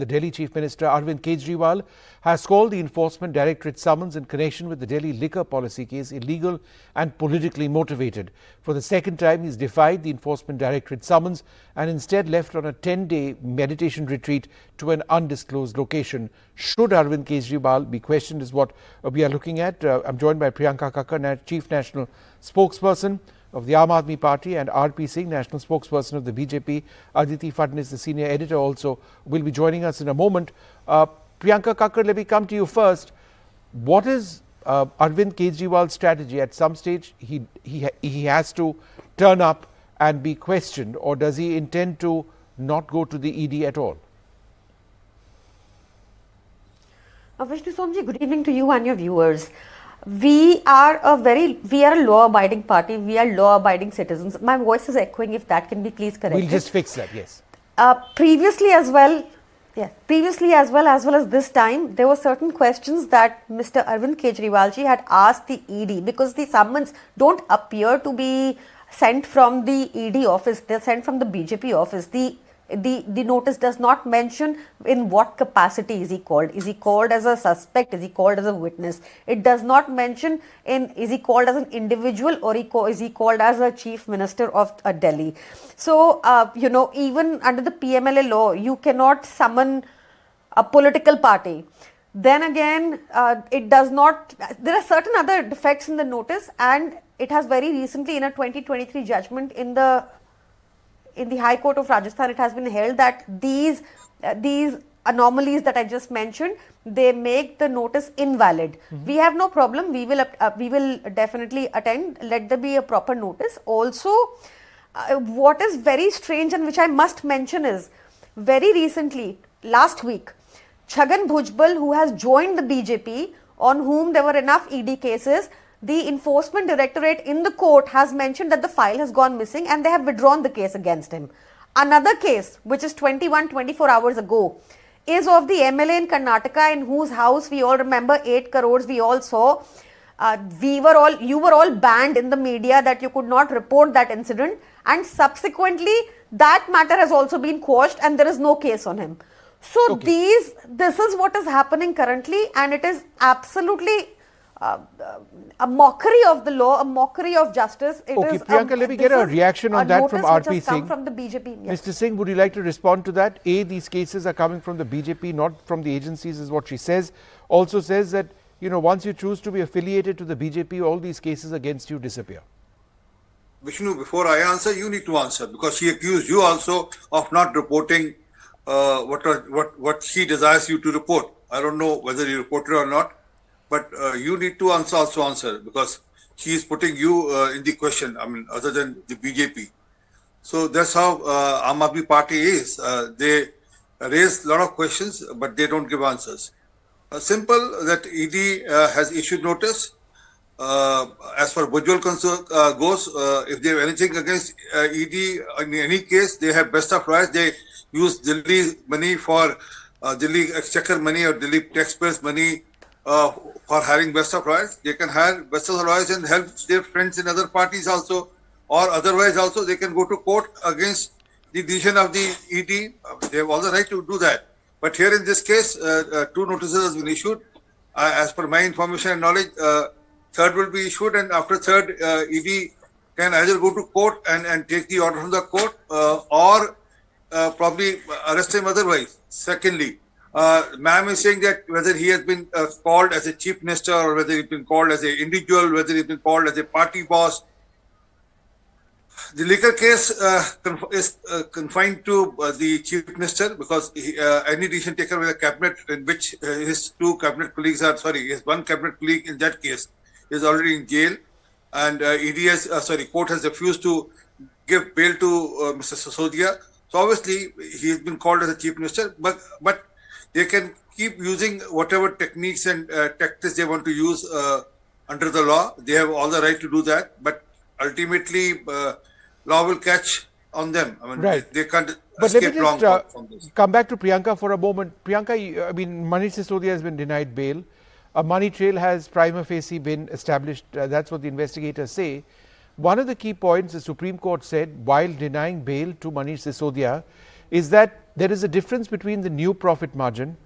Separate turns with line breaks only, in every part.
The Delhi Chief Minister Arvind Kejriwal has called the Enforcement Directorate summons in connection with the Delhi liquor policy case illegal and politically motivated. For the second time, he's defied the Enforcement Directorate summons and instead left on a 10-day meditation retreat to an undisclosed location. Should Arvind Kejriwal be questioned is what we are looking at. I'm joined by Priyanka Kakkar, Chief National Spokesperson of the Aam Aadmi Party, and R.P. Singh, National Spokesperson of the BJP. Aditi Phadnis, the Senior Editor, also will be joining us in a moment. Priyanka Kakkar, let me come to you first. What is Arvind Kejriwal's strategy? At some stage, he has to turn up and be questioned, or does he intend to not go to the ED at all?
Vishnu Somji, good evening to you and your viewers. We are a law-abiding party. We are law-abiding citizens. My voice is echoing. If that can be please corrected.
We'll just fix that. Yes.
Previously as well as this time, there were certain questions that Mr. Arvind Kejriwal ji had asked the ED, because the summons don't appear to be sent from the ED office. They're sent from the BJP office. The notice does not mention in what capacity is he called. Is he called as a suspect? Is he called as a witness? It does not mention is he called as an individual, or is he called as a Chief Minister of Delhi. So, even under the PMLA law, you cannot summon a political party. Then again, it does not, there are certain other defects in the notice, and it has very recently, in a 2023 judgment in the High Court of Rajasthan, it has been held that these anomalies that I just mentioned, they make the notice invalid. We have no problem. We will definitely attend. Let there be a proper notice. Also, what is very strange and which I must mention is, very recently, last week, Chhagan Bhujbal, who has joined the BJP, on whom there were enough ED cases, the Enforcement Directorate in the court has mentioned that the file has gone missing and they have withdrawn the case against him. Another case, which is 24 hours ago, is of the MLA in Karnataka, in whose house we all remember 8 crores we all saw. You were all banned in the media that you could not report that incident, and subsequently that matter has also been quashed and there is no case on him. So this is what is happening currently, and it is absolutely a mockery of the law, a mockery of justice.
Priyanka, let me get a reaction on that from R.P. Singh.
From the BJP. Yes.
Mr. Singh, would you like to respond to that? These cases are coming from the BJP, not from the agencies, is what she says. Also says that, once you choose to be affiliated to the BJP, all these cases against you disappear.
Vishnu, before I answer, you need to answer, because she accused you also of not reporting what she desires you to report. I don't know whether you reported or not. But you need to also answer, because she is putting you in the question, other than the BJP. So that's how Aam Aadmi Party is. They raise a lot of questions, but they don't give answers. Simple that ED has issued notice. As far Bhujbal goes, if they have anything against ED, in any case, they have best of rights. They use Delhi money for Delhi exchequer money or Delhi taxpayers' money for hiring best of rights. They can hire best of rights and help their friends in other parties also, or otherwise also they can go to court against the decision of the ED. They have all the right to do that. But here in this case, 2 notices have been issued. As per my information and knowledge, third will be issued, and after third, ED can either go to court and take the order from the court, or probably arrest him otherwise. Secondly, ma'am is saying that whether he has been called as a chief minister, or whether he's been called as an individual, whether he's been called as a party boss. The liquor case is confined to the chief minister, because any decision taken with the cabinet, in which his 2 cabinet colleagues his 1 cabinet colleague in that case is already in jail, and court has refused to give bail to Mr. Sisodia. So obviously he has been called as a chief minister, but they can keep using whatever techniques and tactics they want to use under the law. They have all the right to do that, but ultimately law will catch on them.
Right.
They can't
but
escape
let me
just from this.
Come back to Priyanka for a moment. Priyanka, Manish Sisodia has been denied bail. A money trail has prima facie been established. That's what the investigators say. One of the key points the Supreme Court said while denying bail to Manish Sisodia is that there is a difference between the new profit margin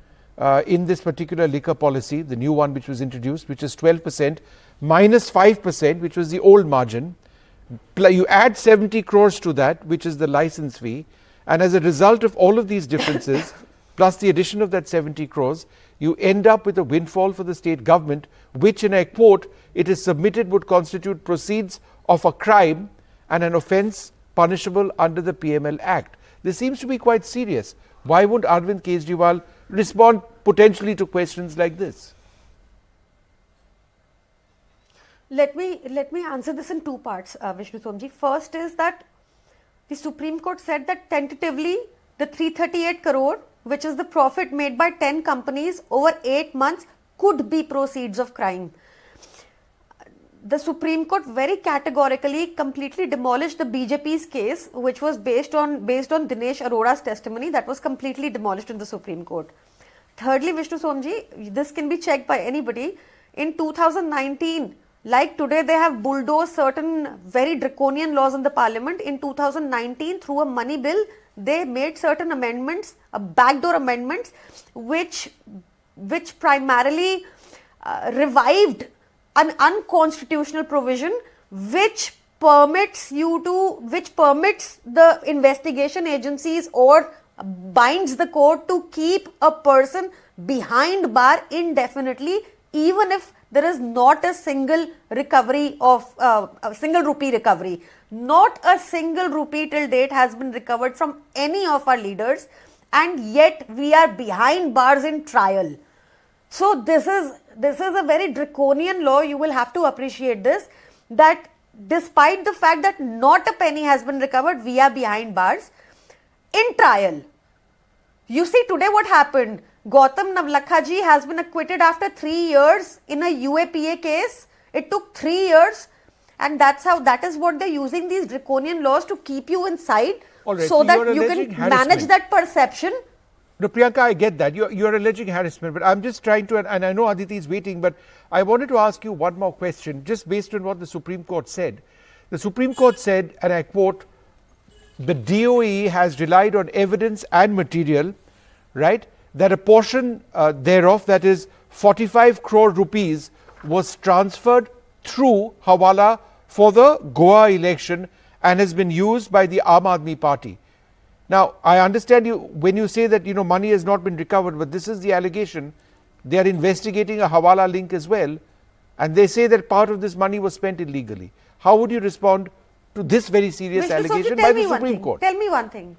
in this particular liquor policy, the new one which was introduced, which is 12% minus 5%, which was the old margin. You add 70 crores to that, which is the license fee, and as a result of all of these differences, plus the addition of that 70 crores, you end up with a windfall for the state government, which, in a quote, it is submitted would constitute proceeds of a crime and an offence punishable under the PML Act. This seems to be quite serious. Why won't Arvind Kejriwal respond potentially to questions like this?
Let me answer this in two parts, Vishnu Somji. First is that the Supreme Court said that tentatively the 338 crore, which is the profit made by 10 companies over 8 months, could be proceeds of crime. The Supreme Court very categorically completely demolished the BJP's case, which was based on Dinesh Arora's testimony. That was completely demolished in the Supreme Court. Thirdly, Vishnu Somji, this can be checked by anybody. In 2019, like today, they have bulldozed certain very draconian laws in the parliament. In 2019, through a money bill, they made certain amendments, backdoor amendments, which primarily revived an unconstitutional provision which permits the investigation agencies or binds the court to keep a person behind bar indefinitely, even if there is not a single recovery of a single rupee recovery. Not a single rupee till date has been recovered from any of our leaders, and yet we are behind bars in trial. So this is a very draconian law. You will have to appreciate this, that despite the fact that not a penny has been recovered, we are behind bars in trial. You see today what happened. Gautam Navlakha ji has been acquitted after 3 years in a UAPA case. It took 3 years, and that is what they're using these draconian laws to keep you inside,
right,
so that you can manage that perception.
No, Priyanka, I get that. You're alleging harassment, but I'm just trying to, and I know Aditi is waiting, but I wanted to ask you one more question, just based on what the Supreme Court said. The Supreme Court said, and I quote, the DOE has relied on evidence and material, right, that a portion thereof, that is 45 crore rupees, was transferred through Hawala for the Goa election and has been used by the Aam Aadmi Party. Now, I understand you when you say that money has not been recovered, but this is the allegation. They are investigating a Hawala link as well, and they say that part of this money was spent illegally. How would you respond to this very serious allegation by the Supreme Court?
Tell me one thing.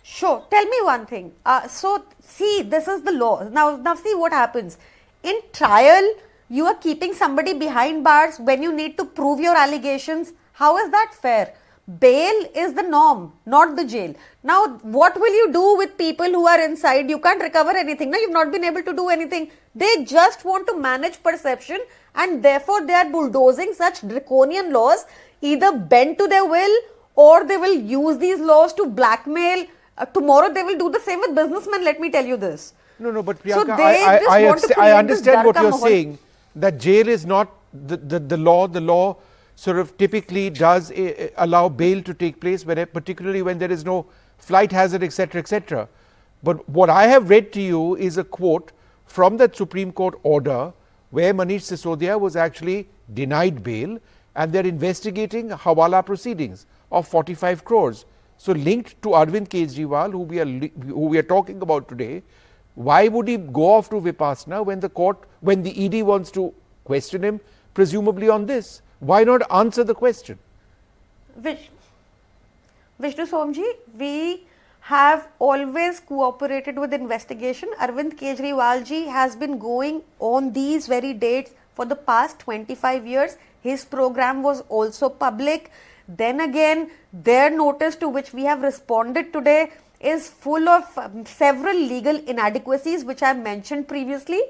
Sure, tell me one thing. So, see, this is the law. Now see what happens. In trial, you are keeping somebody behind bars when you need to prove your allegations. How is that fair? Bail is the norm, not the jail. Now, what will you do with people who are inside? You can't recover anything. Now, you've not been able to do anything. They just want to manage perception, and therefore they are bulldozing such draconian laws, either bend to their will, or they will use these laws to blackmail. Tomorrow they will do the same with businessmen, let me tell you this.
No, but Priyanka, I understand what you're saying, that jail is not the law. The law sort of typically does allow bail to take place, particularly when there is no flight hazard, etc., etc. But what I have read to you is a quote from that Supreme Court order where Manish Sisodia was actually denied bail, and they're investigating Hawala proceedings of 45 crores. So linked to Arvind Kejriwal, who we are talking about today, why would he go off to Vipassana when the ED wants to question him, presumably on this? Why not answer the question?
Vishnu Somji, we have always cooperated with investigation. Arvind Kejriwal ji has been going on these very dates for the past 25 years. His program was also public. Then again, their notice, to which we have responded today, is full of several legal inadequacies which I mentioned previously.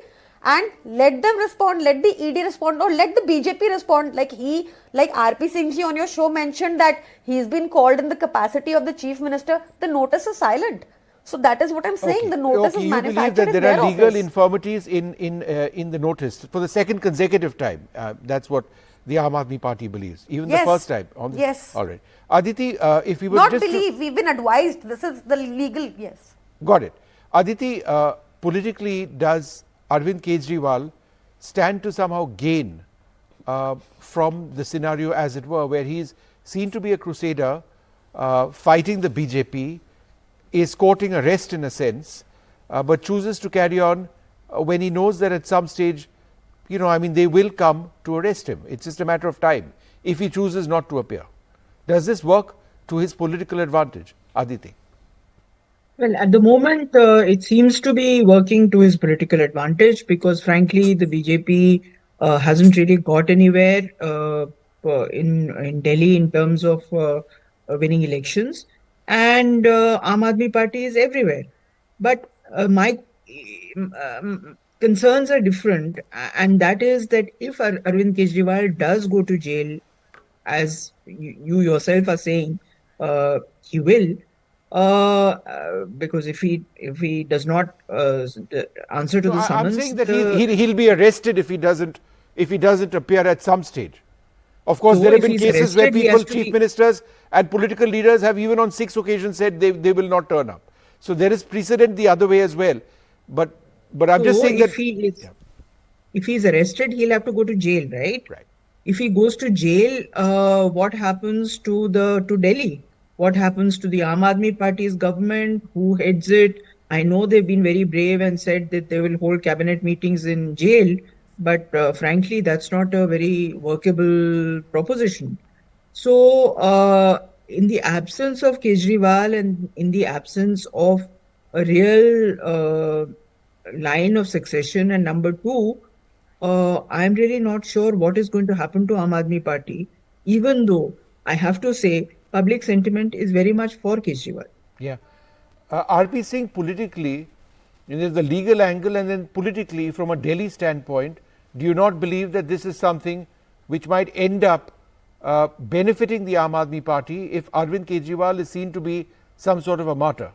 And let them respond, let the ED respond, or let the BJP respond. Like RP Singh ji on your show mentioned that he's been called in the capacity of the Chief Minister. The notice is silent. So that is what I'm saying.
Okay.
The notice is
you
manufactured
believe that
in
there
their
are legal
office.
infirmities in the notice for the second consecutive time. That's what the Aam Aadmi Party believes, even
Yes.
the first time.
Yes.
All right. Aditi, if we were
Not
just to-
believe, we've been advised. This is the legal, yes.
Got it. Aditi, politically, does Arvind Kejriwal stand to somehow gain from the scenario, as it were, where he's seen to be a crusader, fighting the BJP, is courting arrest in a sense, but chooses to carry on when he knows that at some stage, they will come to arrest him. It's just a matter of time if he chooses not to appear. Does this work to his political advantage, Aditi?
Well, at the moment, it seems to be working to his political advantage because, frankly, the BJP hasn't really got anywhere in Delhi in terms of winning elections, and Aam Aadmi Party is everywhere. But my concerns are different, and that is that if Arvind Kejriwal does go to jail, as you yourself are saying, he will. Because if he does not answer to the
I'm
summons,
saying that he'll be arrested if he doesn't appear at some stage. Of course,
So
there have
if
been
he's
cases where
arrested, he
people,
has to
chief
be-
ministers and political leaders have even on 6 occasions said they will not turn up. So there is precedent the other way as well. But I'm just
So
saying that
if he's arrested, he'll have to go to jail, right?
Right.
If he goes to jail, what happens to Delhi? What happens to the Aam Aadmi Party's government? Who heads it? I know they've been very brave and said that they will hold cabinet meetings in jail, but frankly, that's not a very workable proposition. So, in the absence of Kejriwal and in the absence of a real line of succession, and number two, I'm really not sure what is going to happen to Aam Aadmi Party, even though I have to say public sentiment is very much for Kejriwal.
Yeah. RP Singh, politically, there's the legal angle, and then politically, from a Delhi standpoint, do you not believe that this is something which might end up benefiting the Aam Aadmi Party if Arvind Kejriwal is seen to be some sort of a martyr?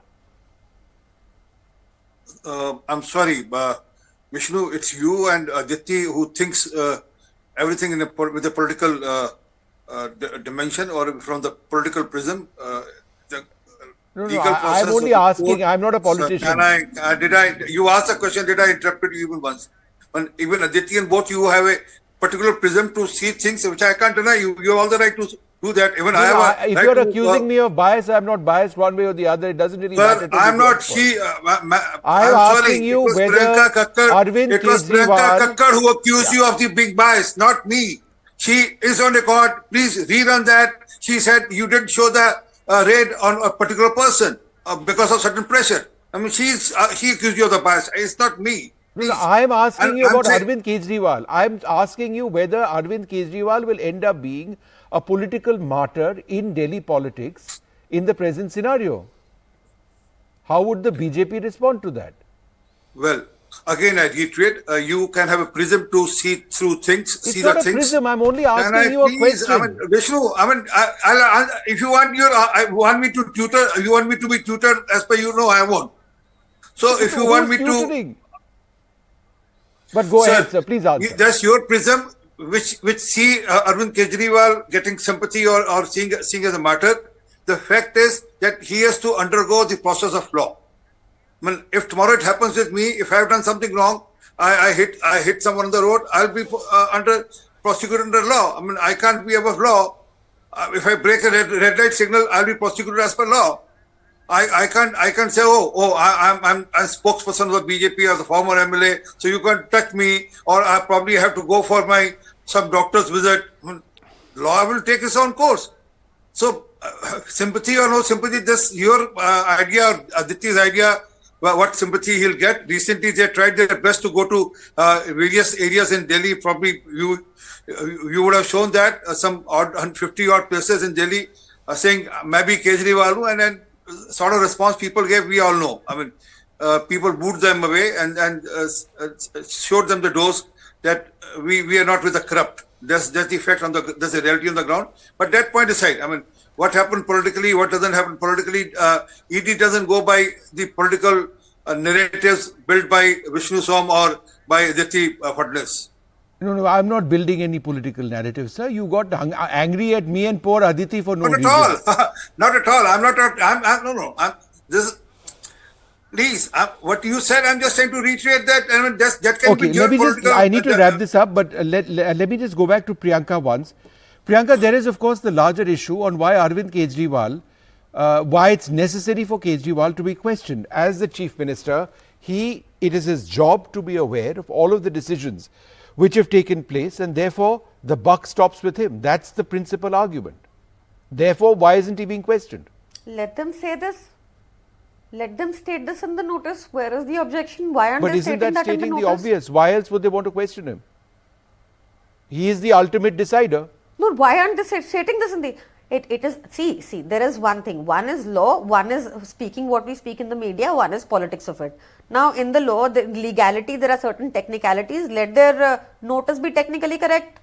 I'm sorry, Vishnu, it's you and Aditi who thinks everything with a political dimension or from the political prism. The
No,
legal
I'm
process of
only
the
asking.
court.
I'm not a politician.
You asked a question, did I interrupt you even once? When even Aditi and both you have a particular prism to see things which I can't deny. You have all the right to do that. Even I have a
if
right
you're
to,
accusing me of bias, I'm not biased one way or the other. It doesn't really matter.
Sir,
to
I'm
me.
not. I'm
asking
sorry.
you
It was
whether
Priyanka Kakkar.
Arvind
It was
Kejriwal-
Priyanka Kakkar who accused you of the big bias, not me. She is on record. Please rerun that. She said you didn't show the raid on a particular person because of certain pressure. I mean, she accused you of the bias. It's not me.
No,
Please.
I'm asking
And
you
I'm
about
saying-
Arvind Kejriwal. I'm asking you whether Arvind Kejriwal will end up being a political martyr in Delhi politics in the present scenario. How would the BJP respond to that?
Well, again, I reiterate, you can have a prism to see through things,
It's
see
not
the
a
things.
prism. I'm only
Can
asking
I
you a
please,
question.
Vishnu, if you want want me to tutor, you want me to be tutored as per I won't. So if you want me
Who's
to,
tutoring? But go ahead, sir. Please answer.
That's your prism, which see Arvind Kejriwal getting sympathy or seeing as a martyr. The fact is that he has to undergo the process of law. I mean, if tomorrow it happens with me, if I have done something wrong, I hit someone on the road, I'll be prosecuted under law. I mean, I can't be above law. If I break a red light signal, I'll be prosecuted as per law. I can't say, I'm spokesperson of the BJP or the former MLA, so you can't touch me, or I probably have to go for some doctor's visit. I mean, law will take its own course. So, sympathy or no sympathy, this your idea or Aditi's idea, what sympathy he'll get. Recently, they tried their best to go to various areas in Delhi. Probably you would have shown that some 50 odd places in Delhi saying maybe Kejriwal, and then sort of response people gave, we all know. I mean, people booed them away and showed them the dose that we are not with the corrupt. That's the effect that's the reality on the ground. But that point aside, I mean, what happened politically, what doesn't happen politically, ED doesn't go by the political narratives built by Vishnu Som or by Aditi Fadnis.
No, I'm not building any political narrative, sir. You got angry at me and poor Aditi for no
Not
reason.
at all. Not at all. No. Please, what you said, I'm just trying to reiterate that. I mean, that can be your political.
I need to wrap this up, but let me just go back to Priyanka once. Priyanka, there is, of course, the larger issue on why Arvind Kejriwal, why it's necessary for Kejriwal to be questioned. As the Chief Minister, it is his job to be aware of all of the decisions which have taken place, and therefore the buck stops with him. That's the principal argument. Therefore, why isn't he being questioned?
Let them say this. Let them state this in the notice. Where is the objection? Why aren't
But
they
isn't
stating
that
that in the
stating the
notice?
obvious? Why else would they want to question him? He is the ultimate decider.
No, why aren't they stating this in the... It is, see, there is one thing. One is law, one is speaking what we speak in the media, one is politics of it. Now, in the law, the legality, there are certain technicalities. Let their notice be technically correct.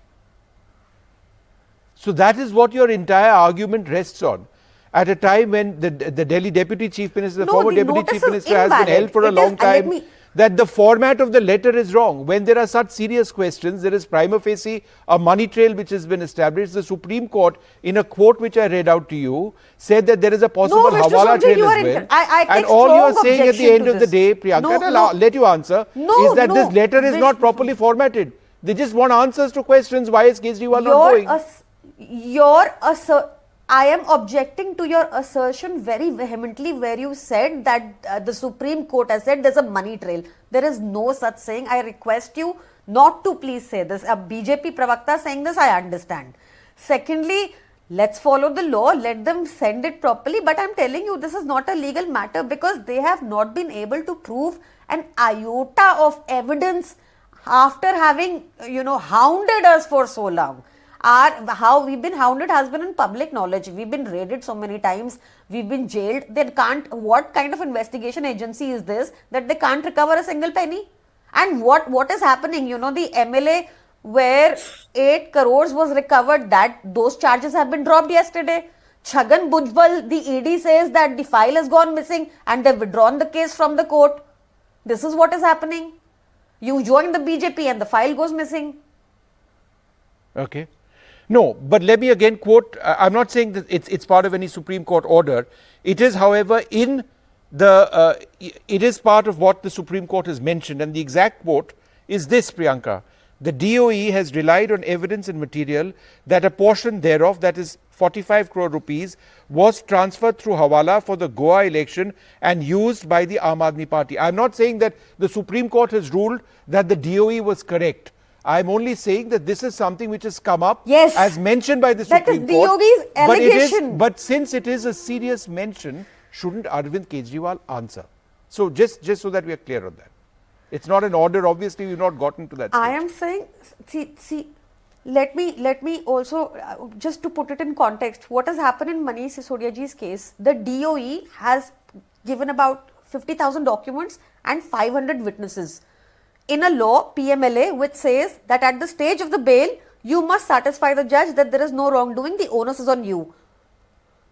So that is what your entire argument rests on. At a time when the Delhi Deputy Chief Minister, the former Deputy
notice
Chief
is
Minister has been
invalid.
held for a
It
long
is- let
time,
me-
that the format of the letter is wrong. When there are such serious questions, there is prima facie a money trail which has been established. The Supreme Court, in a quote which I read out to you, said that there is a possible
Mr.
hawala
Sisodia,
trail
you
as
are
well.
I take
And all you are
strong
saying at the
objection
end
to
of the
this.
day, Priyanka,
No,
and I'll
no.
let you answer,
No,
is that this
no.
letter is not
This-
properly formatted. They just want answers to questions. Why is Kejriwal not going?
I am objecting to your assertion very vehemently where you said that the Supreme Court has said there's a money trail. There is no such saying. I request you not to please say this. A BJP Pravakta saying this, I understand. Secondly, let's follow the law. Let them send it properly. But I'm telling you, this is not a legal matter because they have not been able to prove an iota of evidence after having, hounded us for so long. How we've been hounded has been in public knowledge. We've been raided so many times. We've been jailed. What kind of investigation agency is this that they can't recover a single penny? And what is happening? The MLA where 8 crores was recovered, those charges have been dropped yesterday. Chhagan Bhujbal, the ED says that the file has gone missing and they've withdrawn the case from the court. This is what is happening. You join the BJP and the file goes missing.
Okay. No, but let me again quote, I'm not saying that it's part of any Supreme Court order. It is, however, it is part of what the Supreme Court has mentioned, and the exact quote is this, Priyanka. The DOE has relied on evidence and material that a portion thereof, that is 45 crore rupees, was transferred through Hawala for the Goa election and used by the Aam Aadmi Party. I'm not saying that the Supreme Court has ruled that the DOE was correct. I'm only saying that this is something which has come up as mentioned by the Supreme Court.
That is DOE's allegation.
But since it is a serious mention, shouldn't Arvind Kejriwal answer? So just so that we are clear on that. It's not an order. Obviously, we've not gotten to that stage.
I am saying, see, let me also, just to put it in context, what has happened in Manish Sisodia ji's case, the DOE has given about 50,000 documents and 500 witnesses. In a law, PMLA, which says that at the stage of the bail, you must satisfy the judge that there is no wrongdoing, the onus is on you.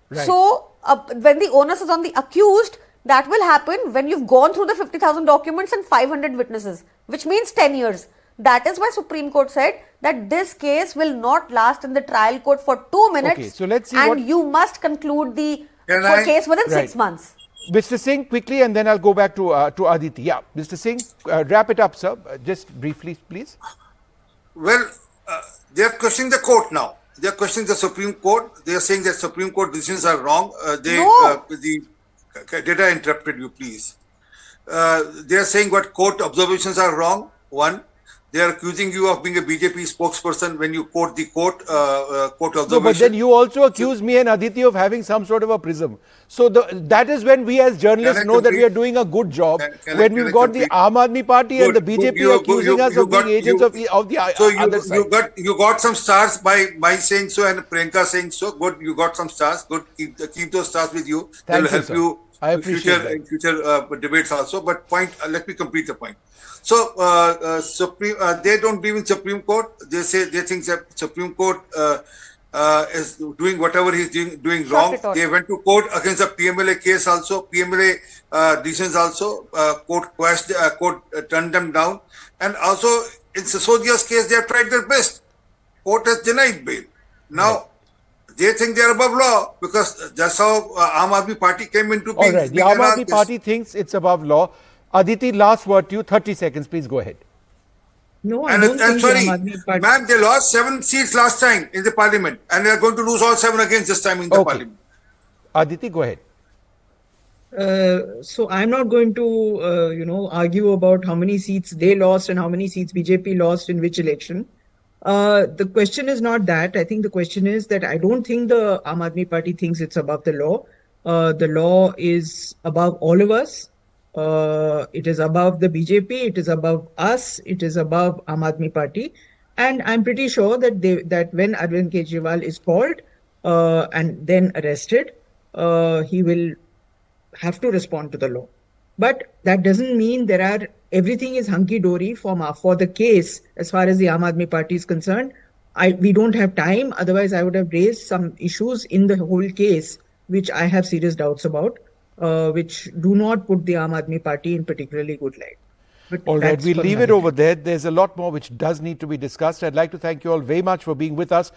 Right. So, when the onus is on the accused, that will happen when you've gone through the 50,000 documents and 500 witnesses, which means 10 years. That is why Supreme Court said that this case will not last in the trial court for 2 minutes.
Okay, so let's see
and you must conclude the case within 6 months.
Mr. Singh, quickly, and then I'll go back to Aditi. Yeah, Mr. Singh, wrap it up, sir. Just briefly, please.
Well, they are questioning the court now. They are questioning the Supreme Court. They are saying that Supreme Court decisions are wrong. The data interrupted you, please. They are saying what court observations are wrong. One, they are accusing you of being a BJP spokesperson when you quote the court observation.
No, but then you also accuse me and Aditi of having some sort of a prism. So that is when we as journalists know that we are doing a good job. When we've got the Aam Aadmi Party and the BJP accusing us of being agents of the other side.
You got some stars by saying so and Priyanka saying so. Good, you got some stars. Good, keep those stars with you. They will help you in future debates also. But let me complete the point. So they don't believe in Supreme Court. They think that Supreme Court is doing whatever he's doing wrong. They went to court against the PMLA case also, PMLA decisions also. Court turned them down, and also In Sisodia's case, they have tried their best. Court has denied bail. Now, they think they are above law because that's how Aam Aadmi Party came into being.
All right. The Aam Aadmi Party thinks it's above law. Aditi, last word to you. 30 seconds. Please go ahead.
No, I
And
don't
I'm
think
sorry,
the Aam Aadmi Party.
ma'am, they lost 7 seats last time in the parliament, and they are going to lose all 7 again this time in the parliament.
Aditi, go ahead.
So I'm not going to, argue about how many seats they lost and how many seats BJP lost in which election. The question is not that. I think the question is that I don't think the Aam Aadmi Party thinks it's above the law. The law is above all of us. It is above the BJP. It is above us. It is above Aam Aadmi Party. And I'm pretty sure that when Arvind Kejriwal is called and then arrested, he will have to respond to the law. But that doesn't mean everything is hunky-dory for the case as far as the Aam Aadmi Party is concerned. We don't have time. Otherwise, I would have raised some issues in the whole case, which I have serious doubts about, which do not put the Aam Aadmi Party in particularly good light. But
All right,
that's
we'll
for
leave it
another
over
time.
there. There's a lot more which does need to be discussed. I'd like to thank you all very much for being with us.